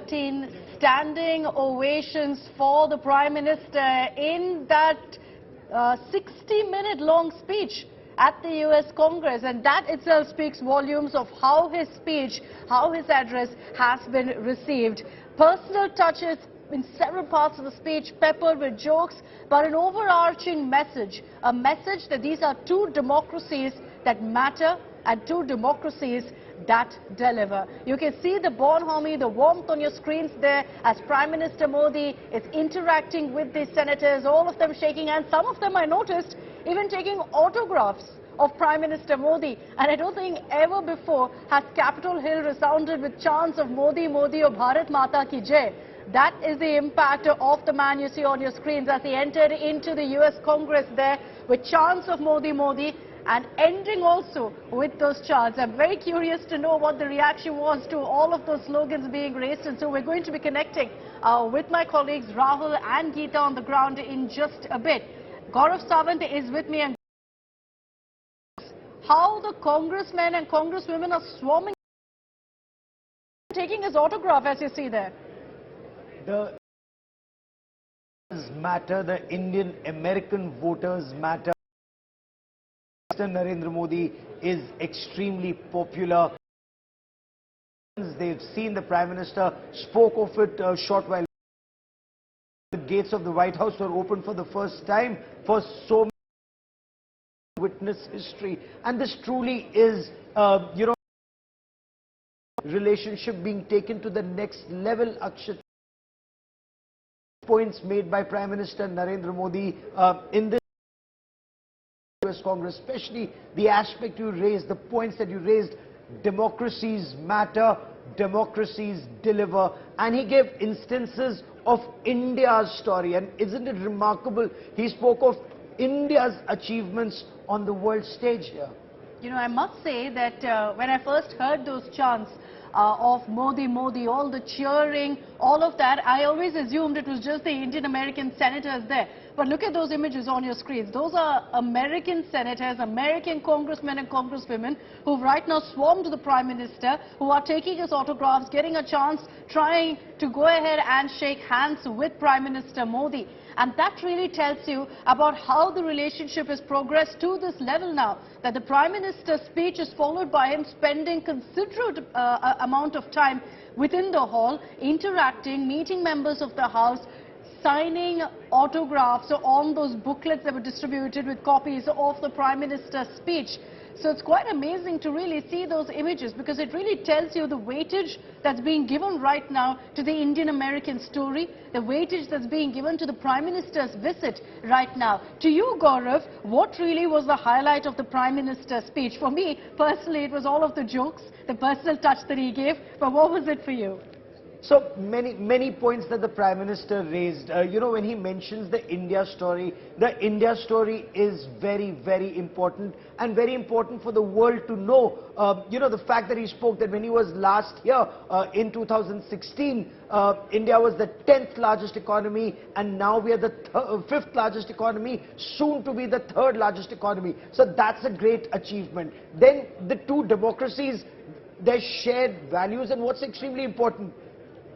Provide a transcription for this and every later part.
13 standing ovations for the Prime Minister in that 60-minute long speech at the US Congress, and that itself speaks volumes of how his speech, how his address has been received. Personal touches in several parts of the speech, peppered with jokes, but an overarching message, a message that these are two democracies that matter and two democracies that deliver. You can see the bonhomie, the warmth on your screens there as Prime Minister Modi is interacting with the senators, all of them shaking hands. Some of them I noticed even taking autographs of Prime Minister Modi. And I don't think ever before has Capitol Hill resounded with chants of Modi, Modi or Bharat Mata ki Jai. That is the impact of the man you see on your screens as he entered into the US Congress there with chants of Modi, Modi, and ending also with those chants. I'm very curious to know what the reaction was to all of those slogans being raised, and so we're going to be connecting with my colleagues Rahul and Geeta on the ground in just a bit. Gaurav Sawant is with me, and how the congressmen and congresswomen are swarming, taking his autograph as you see there. The matter, the Indian American voters matter. Minister Narendra Modi is extremely popular. They've seen the Prime Minister, spoke of it a short while. The gates of the White House were opened for the first time for so many witness history, and this truly is, relationship being taken to the next level. Akshat, points made by Prime Minister Narendra Modi in this US Congress, especially the aspect you raised, the points that you raised: democracies matter, democracies deliver, and he gave instances of India's story. And isn't it remarkable? He spoke of India's achievements on the world stage here. You know, I must say that when I first heard those chants of Modi, Modi, all the cheering, all of that, I always assumed it was just the Indian American senators there. But look at those images on your screens. Those are American senators, American congressmen and congresswomen who've right now swarmed the Prime Minister, who are taking his autographs, getting a chance, trying to go ahead and shake hands with Prime Minister Modi. And that really tells you about how the relationship has progressed to this level now, that the Prime Minister's speech is followed by him spending considerable amount of time within the hall, interacting, meeting members of the House, signing autographs on those booklets that were distributed with copies of the Prime Minister's speech. So it's quite amazing to really see those images, because it really tells you the weightage that's being given right now to the Indian American story, the weightage that's being given to the Prime Minister's visit right now. To you, Gaurav, what really was the highlight of the Prime Minister's speech? For me, personally, it was all of the jokes, the personal touch that he gave. But what was it for you? So many points that the Prime Minister raised. When he mentions the India story is very, very important, and very important for the world to know. The fact that he spoke that when he was last here in 2016, India was the 10th largest economy, and now we are the 5th largest economy, soon to be the 3rd largest economy. So that's a great achievement. Then the two democracies, their shared values, and what's extremely important,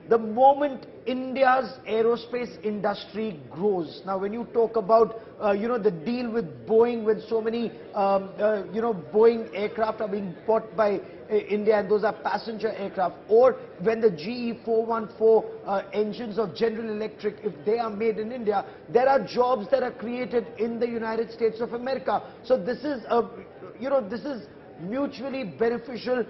the moment India's aerospace industry grows. Now, when you talk about, the deal with Boeing, when so many, Boeing aircraft are being bought by India, and those are passenger aircraft, or when the GE 414 engines of General Electric, if they are made in India, there are jobs that are created in the United States of America. So this is, this is mutually beneficial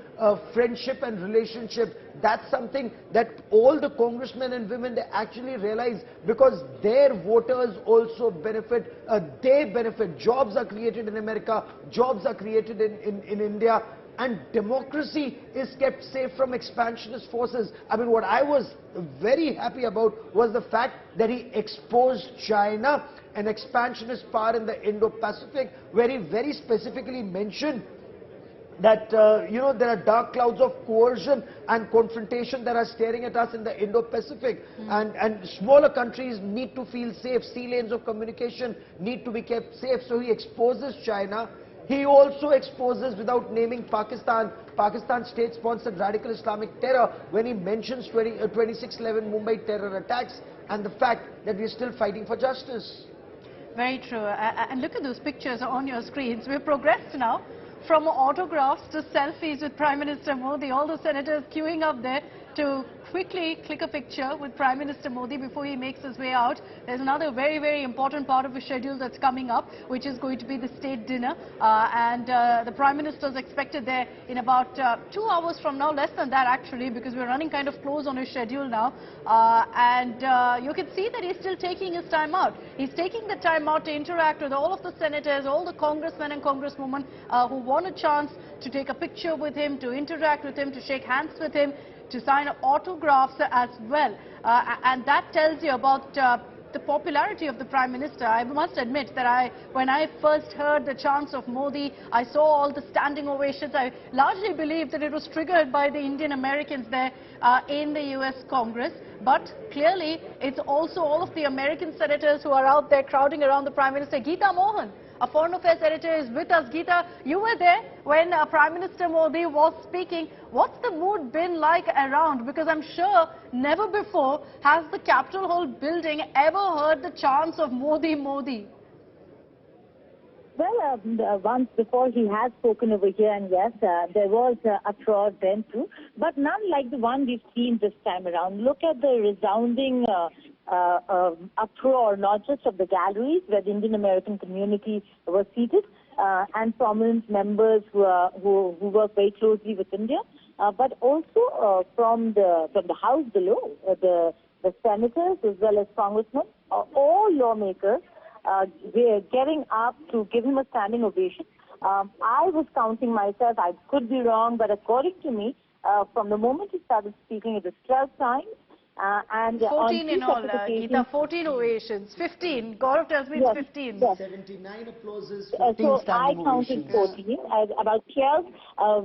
friendship and relationship. That's something that all the congressmen and women, they actually realize, because their voters also benefit, they benefit. Jobs are created in America, jobs are created in India, and democracy is kept safe from expansionist forces. I mean, what I was very happy about was the fact that he exposed China, an expansionist power in the Indo-Pacific, where he very specifically mentioned that, there are dark clouds of coercion and confrontation that are staring at us in the Indo-Pacific. And smaller countries need to feel safe. Sea lanes of communication need to be kept safe. So he exposes China. He also exposes, without naming Pakistan, Pakistan's state-sponsored radical Islamic terror when he mentions 26/11 Mumbai terror attacks and the fact that we are still fighting for justice. Very true. And look at those pictures on your screens. We've progressed now from autographs to selfies with Prime Minister Modi. All the senators queuing up there to quickly click a picture with Prime Minister Modi before he makes his way out. There's another very, very important part of his schedule that's coming up, which is going to be the state dinner. The Prime Minister is expected there in about 2 hours from now, less than that actually, because we're running kind of close on his schedule now. You can see that he's still taking his time out. He's taking the time out to interact with all of the senators, all the congressmen and congresswomen who want a chance to take a picture with him, to interact with him, to shake hands with him, to sign autographs as well. And that tells you about the popularity of the Prime Minister. I must admit that when I first heard the chants of Modi, I saw all the standing ovations. I largely believed that it was triggered by the Indian Americans there in the US Congress. But clearly, it's also all of the American senators who are out there crowding around the Prime Minister. Geeta Mohan, a foreign affairs editor, is with us. Geeta, you were there when Prime Minister Modi was speaking. What's the mood been like around? Because I'm sure never before has the Capitol Hall building ever heard the chants of Modi, Modi. Well, once before he has spoken over here, and yes, there was uproar then too, but none like the one we've seen this time around. Look at the resounding uproar, not just of the galleries where the Indian American community was seated, and prominent members who work very closely with India, but also from the house below, the senators as well as congressmen, all lawmakers. They're getting up to give him a standing ovation. I was counting myself, I could be wrong, but according to me, from the moment he started speaking, it was 12 times. And 14 in all, Geeta, 14 ovations, 15. Gaurav tells me it's 15. Yes. 79 applauses, 15 so I standing counted ovations. 14, about 12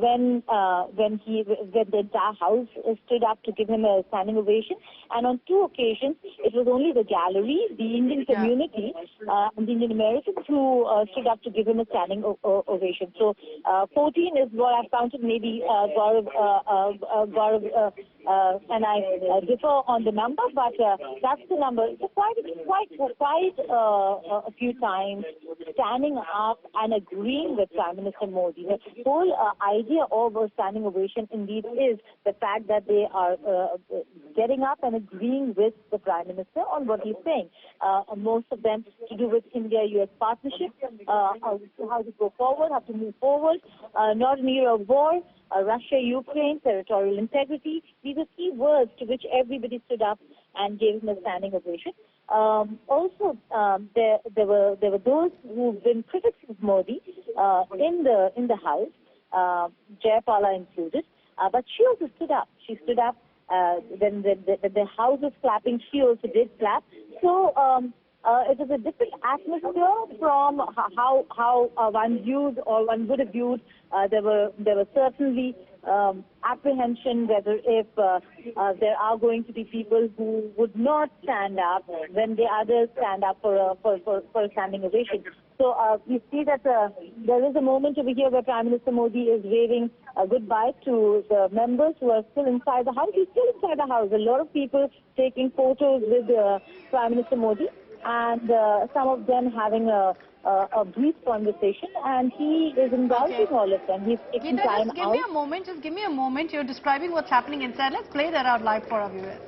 when the entire house stood up to give him a standing ovation. And on 2 occasions, it was only the gallery, the Indian community, and the Indian Americans who stood up to give him a standing ovation. So 14 is what I've counted. Maybe Gaurav and I differ on the number, but that's the number. So quite a few times standing up and agreeing with Prime Minister Modi. The whole idea of a standing ovation indeed is the fact that they are getting up and agreeing with the Prime Minister on what he's saying. Most of them to do with India-US partnership, how to go forward, how to move forward, not an era of war, Russia-Ukraine, territorial integrity. These are key words to which everybody stood up and gave him a standing ovation. Also, there were those who've been critics of Modi in the House, Jayapala included, but she also stood up. She stood up when the House was clapping. She also did clap. So it was a different atmosphere from how one viewed or one would have viewed. There were certainly apprehension whether if there are going to be people who would not stand up when the others stand up for a standing ovation. So we see that there is a moment over here where Prime Minister Modi is waving a goodbye to the members who are still inside the house. He's still inside the house. A lot of people taking photos with Prime Minister Modi, and some of them having a brief conversation, and he is indulging all of them. He's taking time out. Just give me a moment. You're describing what's happening inside. Let's play that out live for our viewers.